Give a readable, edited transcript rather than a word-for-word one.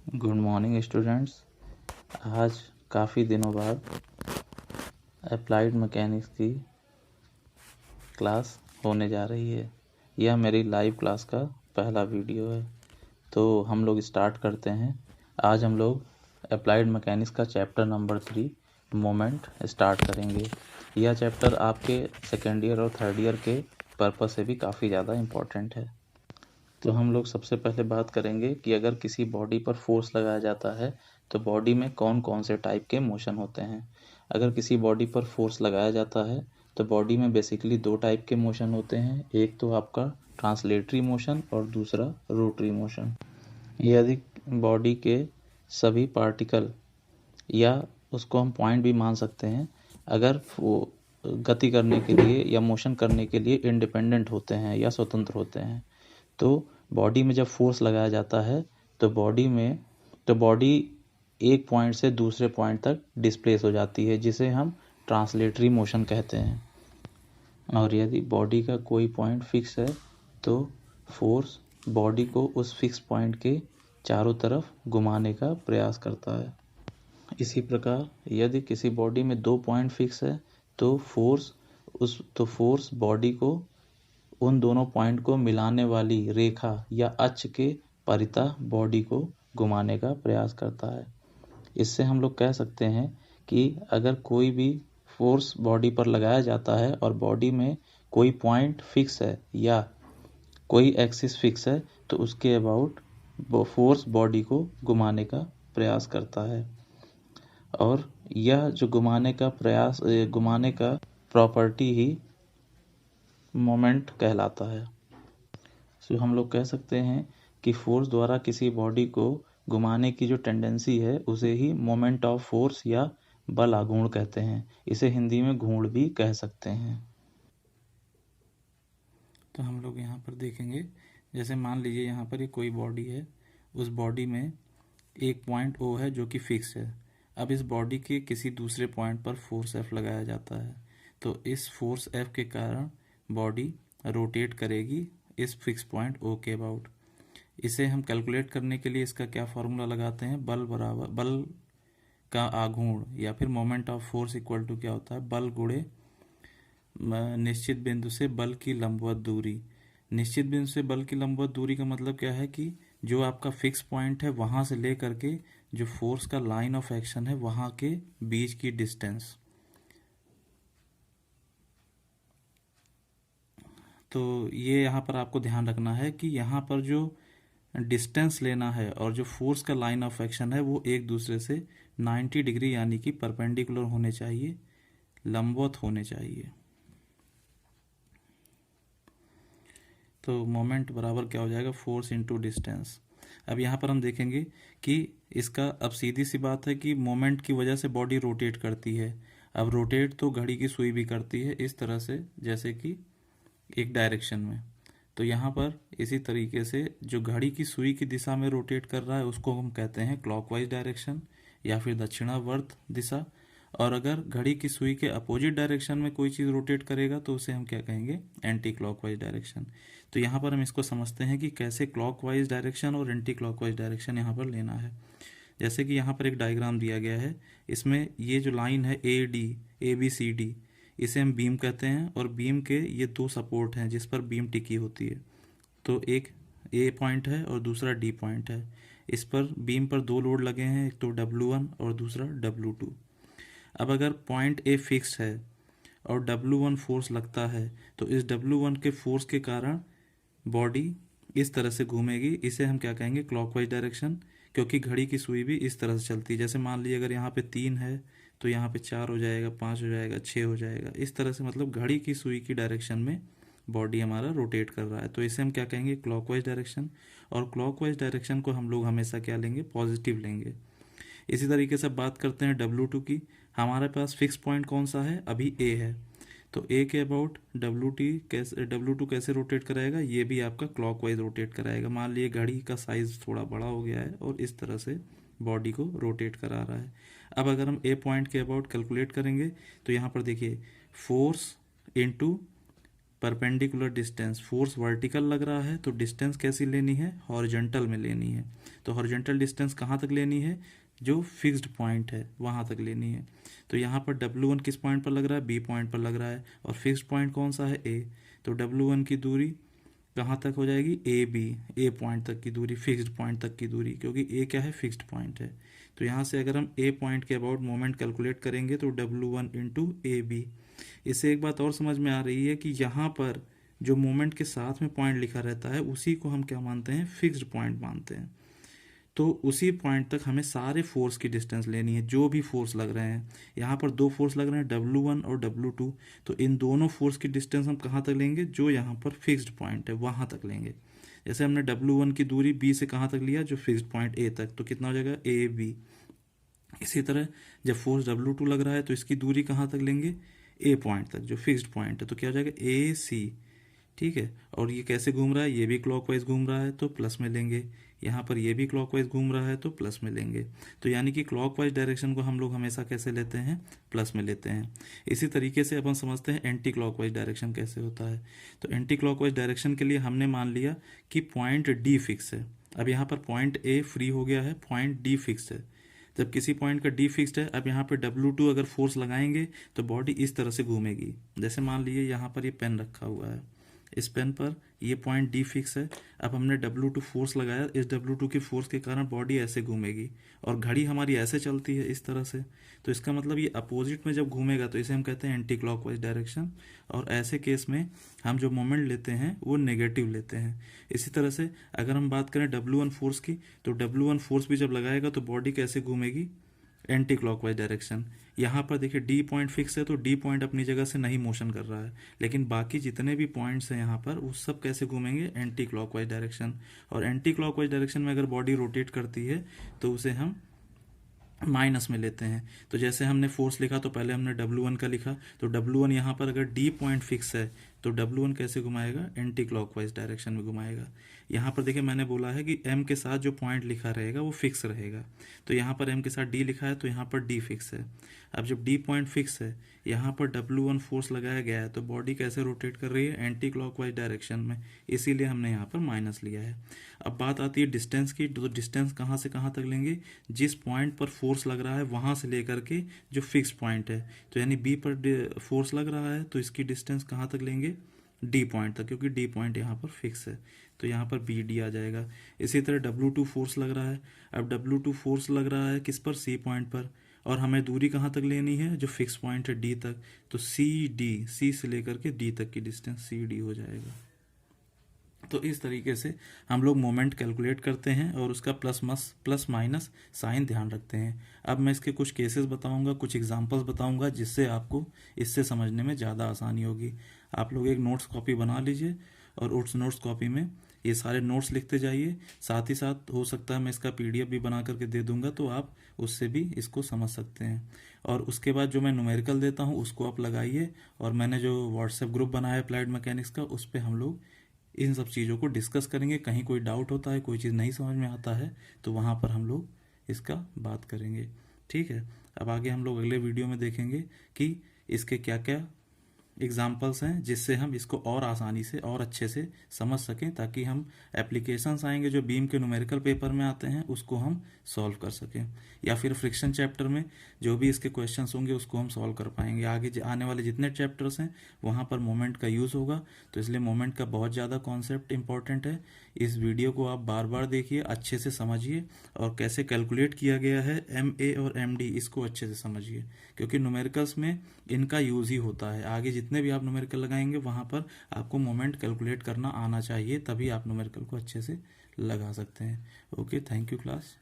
Good morning students. आज काफ़ी दिनों बाद अप्लाइड मैकेनिक्स की क्लास होने जा रही है। यह मेरी लाइव क्लास का पहला वीडियो है, तो हम लोग स्टार्ट करते हैं। आज हम लोग अप्लाइड मैकेनिक्स का चैप्टर नंबर 3 मोमेंट स्टार्ट करेंगे। यह चैप्टर आपके सेकेंड ईयर और थर्ड ईयर के पर्पस से भी काफ़ी ज़्यादा इम्पोर्टेंट है। तो हम लोग सबसे पहले बात करेंगे कि अगर किसी बॉडी पर फोर्स लगाया जाता है तो बॉडी में कौन कौन से टाइप के मोशन होते हैं। अगर किसी बॉडी पर फोर्स लगाया जाता है तो बॉडी में बेसिकली दो टाइप के मोशन होते हैं। एक तो आपका ट्रांसलेटरी मोशन और दूसरा रोटरी मोशन। यदि बॉडी के सभी पार्टिकल या उसको हम पॉइंट भी मान सकते हैं, अगर वो गति करने के लिए या मोशन करने के लिए इंडिपेंडेंट होते हैं या स्वतंत्र होते हैं, तो बॉडी में जब फोर्स लगाया जाता है तो बॉडी एक पॉइंट से दूसरे पॉइंट तक डिस्प्लेस हो जाती है, जिसे हम ट्रांसलेटरी मोशन कहते हैं। और यदि बॉडी का कोई पॉइंट फिक्स है तो फोर्स बॉडी को उस फिक्स पॉइंट के चारों तरफ घुमाने का प्रयास करता है। इसी प्रकार यदि किसी बॉडी में दो पॉइंट फिक्स है तो फोर्स बॉडी को उन दोनों पॉइंट को मिलाने वाली रेखा या अक्ष के परितः बॉडी को घुमाने का प्रयास करता है। इससे हम लोग कह सकते हैं कि अगर कोई भी फोर्स बॉडी पर लगाया जाता है और बॉडी में कोई पॉइंट फिक्स है या कोई एक्सिस फिक्स है तो उसके अबाउट फोर्स बॉडी को घुमाने का प्रयास करता है। और यह जो घुमाने का प्रॉपर्टी ही मोमेंट कहलाता है। सो हम लोग कह सकते हैं कि फोर्स द्वारा किसी बॉडी को घुमाने की जो टेंडेंसी है उसे ही मोमेंट ऑफ फोर्स या बल आघूर्ण कहते हैं। इसे हिंदी में घूर्ण भी कह सकते हैं। तो हम लोग यहाँ पर देखेंगे, जैसे मान लीजिए यहाँ पर एक कोई बॉडी है, उस बॉडी में एक पॉइंट O है जो कि फिक्स है। अब इस बॉडी के किसी दूसरे पॉइंट पर फोर्स F लगाया जाता है, तो इस फोर्स F के कारण बॉडी रोटेट करेगी इस फिक्स पॉइंट O के अबाउट। इसे हम कैलकुलेट करने के लिए इसका क्या फार्मूला लगाते हैं, बल का आघूर्ण या फिर moment of force equal to क्या होता है, बल गुणे निश्चित बिंदु से बल की लंबवत दूरी। निश्चित बिंदु से बल की लंबवत दूरी का मतलब क्या है कि जो आपका फिक्स पॉइंट है वहां से लेकर के जो फोर्स का लाइन ऑफ एक्शन है वहां के बीच की डिस्टेंस। तो ये यहाँ पर आपको ध्यान रखना है कि यहाँ पर जो डिस्टेंस लेना है और जो फोर्स का लाइन ऑफ एक्शन है वो एक दूसरे से 90 डिग्री यानी कि परपेंडिकुलर होने चाहिए, लंबवत होने चाहिए। तो मोमेंट बराबर क्या हो जाएगा, फोर्स इनटू डिस्टेंस। अब यहाँ पर हम देखेंगे कि इसका अब सीधी सी बात है कि मोमेंट की वजह से बॉडी रोटेट करती है। अब रोटेट तो घड़ी की सुई भी करती है इस तरह से, जैसे कि एक डायरेक्शन में। तो यहाँ पर इसी तरीके से जो घड़ी की सुई की दिशा में रोटेट कर रहा है उसको हम कहते हैं क्लॉकवाइज डायरेक्शन या फिर दक्षिणावर्त दिशा। और अगर घड़ी की सुई के अपोजिट डायरेक्शन में कोई चीज़ रोटेट करेगा तो उसे हम क्या कहेंगे, एंटी क्लॉकवाइज डायरेक्शन। तो यहाँ पर हम इसको समझते हैं कि कैसे क्लॉकवाइज डायरेक्शन और एंटी क्लॉकवाइज डायरेक्शन यहाँ पर लेना है। जैसे कि यहाँ पर एक डायग्राम दिया गया है, इसमें ये जो लाइन है ABCD, इसे हम बीम कहते हैं और बीम के ये दो सपोर्ट हैं जिस पर बीम टिकी होती है। तो एक A पॉइंट है और दूसरा D पॉइंट है। इस पर बीम पर दो लोड लगे हैं, एक तो W1 और दूसरा W2। अब अगर पॉइंट A फिक्स है और W1 फोर्स लगता है तो इस W1 के फोर्स के कारण बॉडी इस तरह से घूमेगी। इसे हम क्या कहेंगे, क्लॉकवाइज डायरेक्शन, क्योंकि घड़ी की सुई भी इस तरह से चलती है। जैसे मान लीजिए अगर यहाँ पे 3 है तो यहाँ पे 4 हो जाएगा, 5 हो जाएगा, 6 हो जाएगा। इस तरह से मतलब घड़ी की सुई की डायरेक्शन में बॉडी हमारा रोटेट कर रहा है, तो इसे हम क्या कहेंगे, क्लॉकवाइज डायरेक्शन। और क्लॉकवाइज डायरेक्शन को हम लोग हमेशा क्या लेंगे, पॉजिटिव लेंगे। इसी तरीके से बात करते हैं W2 की। हमारे पास फिक्स पॉइंट कौन सा है, अभी A है, तो A के अबाउट W2 कैसे रोटेट कराएगा, ये भी आपका क्लॉकवाइज रोटेट कराएगा। मान लिए घड़ी का साइज थोड़ा बड़ा हो गया है और इस तरह से बॉडी को रोटेट करा रहा है। अब अगर हम A पॉइंट के अबाउट कैलकुलेट करेंगे तो यहाँ पर देखिए, force into perpendicular distance, force vertical लग रहा है तो डिस्टेंस कैसी लेनी है, हॉरिजॉन्टल में लेनी है। तो हॉरिजॉन्टल डिस्टेंस कहाँ तक लेनी है, जो फिक्स्ड पॉइंट है वहाँ तक लेनी है। तो यहाँ पर W1 किस पॉइंट पर लग रहा है, B पॉइंट पर लग रहा है, और फिक्स्ड पॉइंट कौन सा है, A। तो W1 की दूरी कहाँ तक हो जाएगी, A पॉइंट तक की दूरी, फिक्स्ड पॉइंट तक की दूरी, क्योंकि A क्या है, फिक्स्ड पॉइंट है। तो यहाँ से अगर हम A पॉइंट के अबाउट मोमेंट कैलकुलेट करेंगे तो W1 इंटू AB। इससे एक बात और समझ में आ रही है कि यहाँ पर जो मोमेंट के साथ में पॉइंट लिखा रहता है उसी को हम क्या मानते हैं, फिक्स्ड पॉइंट मानते हैं। तो उसी पॉइंट तक हमें सारे फोर्स की डिस्टेंस लेनी है, जो भी फोर्स लग रहे हैं। यहाँ पर दो फोर्स लग रहे हैं, W1 और W2। तो इन दोनों फोर्स की डिस्टेंस हम कहाँ तक लेंगे, जो यहाँ पर फिक्स्ड पॉइंट है वहाँ तक लेंगे। जैसे हमने W1 की दूरी B से कहाँ तक लिया, जो फिक्स्ड पॉइंट A तक, तो कितना हो जाएगा, AB। इसी तरह जब फोर्स W2 लग रहा है तो इसकी दूरी कहाँ तक लेंगे, A पॉइंट तक, जो फिक्स्ड पॉइंट है, तो क्या हो जाएगा, AC। ठीक है, और ये कैसे घूम रहा है, ये भी क्लॉकवाइज घूम रहा है तो प्लस में लेंगे, यहाँ पर ये भी क्लॉकवाइज घूम रहा है तो प्लस में लेंगे। तो यानी कि क्लॉकवाइज डायरेक्शन को हम लोग हमेशा कैसे लेते हैं, प्लस में लेते हैं। इसी तरीके से अपन समझते हैं एंटी क्लॉकवाइज डायरेक्शन कैसे होता है। तो एंटी क्लॉकवाइज डायरेक्शन के लिए हमने मान लिया कि पॉइंट D फिक्स है। अब यहाँ पर पॉइंट A फ्री हो गया है, पॉइंट D फिक्स है। जब किसी पॉइंट का D फिक्स्ड है, अब यहाँ पे W2 अगर फोर्स लगाएंगे तो बॉडी इस तरह से घूमेगी। जैसे मान लीजिए यहाँ पर ये पेन रखा हुआ है, इस पेन पर ये पॉइंट D फिक्स है। अब हमने W2 फोर्स लगाया, इस W2 की फोर्स के कारण बॉडी ऐसे घूमेगी, और घड़ी हमारी ऐसे चलती है इस तरह से। तो इसका मतलब ये अपोजिट में जब घूमेगा तो इसे हम कहते हैं एंटी क्लॉकवाइज डायरेक्शन। और ऐसे केस में हम जो मोमेंट लेते हैं वो नेगेटिव लेते हैं। इसी तरह से अगर हम बात करें W1 फोर्स की, तो W1 फोर्स भी जब लगाएगा तो बॉडी कैसे घूमेगी, एंटी क्लॉकवाइज डायरेक्शन। यहाँ पर देखिए D पॉइंट फिक्स है तो D पॉइंट अपनी जगह से नहीं मोशन कर रहा है, लेकिन बाकी जितने भी पॉइंट्स हैं यहाँ पर वो सब कैसे घूमेंगे, एंटी क्लॉकवाइज डायरेक्शन। और एंटी क्लॉकवाइज डायरेक्शन में अगर बॉडी रोटेट करती है तो उसे हम माइनस में लेते हैं। तो जैसे हमने फोर्स लिखा तो पहले हमने W1 का लिखा, तो W1 यहाँ पर अगर D पॉइंट फिक्स है तो W1 कैसे घुमाएगा, एंटी क्लॉकवाइज डायरेक्शन में घुमाएगा। यहाँ पर देखिए मैंने बोला है कि M के साथ जो पॉइंट लिखा रहेगा वो फिक्स रहेगा। तो यहाँ पर M के साथ D लिखा है तो यहाँ पर D फिक्स है। अब जब D पॉइंट फिक्स है, यहाँ पर W1 फोर्स लगाया गया है तो बॉडी कैसे रोटेट कर रही है, एंटी क्लॉकवाइज डायरेक्शन में, इसीलिए हमने यहाँ पर माइनस लिया है। अब बात आती है डिस्टेंस की। तो डिस्टेंस कहाँ से कहाँ तक लेंगे, जिस पॉइंट पर फोर्स लग रहा है वहाँ से लेकर के जो फिक्स पॉइंट है। तो यानी B पर फोर्स लग रहा है तो इसकी डिस्टेंस कहाँ तक लेंगे, D पॉइंट तक, क्योंकि D पॉइंट यहाँ पर फिक्स है। तो यहाँ पर BD आ जाएगा। इसी तरह W2 फोर्स लग रहा है। अब W2 फोर्स लग रहा है किस पर, C पॉइंट पर, और हमें दूरी कहाँ तक लेनी है, जो फिक्स पॉइंट है D तक। तो C से लेकर के D तक की डिस्टेंस CD हो जाएगा। तो इस तरीके से हम लोग मोमेंट कैलकुलेट करते हैं और उसका प्लस माइनस साइन ध्यान रखते हैं। अब मैं इसके कुछ केसेस बताऊंगा, कुछ एग्जांपल्स बताऊंगा, जिससे आपको इससे समझने में ज़्यादा आसानी होगी। आप लोग एक नोट्स कॉपी बना लीजिए और उस नोट्स कॉपी में ये सारे नोट्स लिखते जाइए। साथ ही साथ हो सकता है मैं इसका PDF भी बना करके दे दूंगा, तो आप उससे भी इसको समझ सकते हैं। और उसके बाद जो मैं न्यूमेरिकल देता हूँ उसको आप लगाइए, और मैंने जो व्हाट्सएप ग्रुप बनाया है अप्लाइड मैकेनिक्स का, उस पर हम लोग इन सब चीज़ों को डिस्कस करेंगे। कहीं कोई डाउट होता है, कोई चीज़ नहीं समझ में आता है, तो वहाँ पर हम लोग इसका बात करेंगे। ठीक है, अब आगे हम लोग अगले वीडियो में देखेंगे कि इसके क्या क्या एग्जाम्पल्स हैं, जिससे हम इसको और आसानी से और अच्छे से समझ सकें, ताकि हम एप्लीकेशंस आएंगे जो बीम के न्यूमेरिकल पेपर में आते हैं उसको हम सॉल्व कर सकें, या फिर फ्रिक्शन चैप्टर में जो भी इसके क्वेश्चंस होंगे उसको हम सॉल्व कर पाएंगे। आगे आने वाले जितने चैप्टर्स हैं वहाँ पर मोमेंट का यूज़ होगा, तो इसलिए मोमेंट का बहुत ज़्यादा कॉन्सेप्ट इंपॉर्टेंट है। इस वीडियो को आप बार बार देखिए, अच्छे से समझिए, और कैसे कैलकुलेट किया गया है MA और MD इसको अच्छे से समझिए, क्योंकि न्यूमेरिकल्स में इनका यूज़ ही होता है। आगे जितने भी आप न्यूमेरिकल लगाएंगे वहाँ पर आपको मोमेंट कैलकुलेट करना आना चाहिए, तभी आप न्यूमेरिकल को अच्छे से लगा सकते हैं। Okay, thank you class.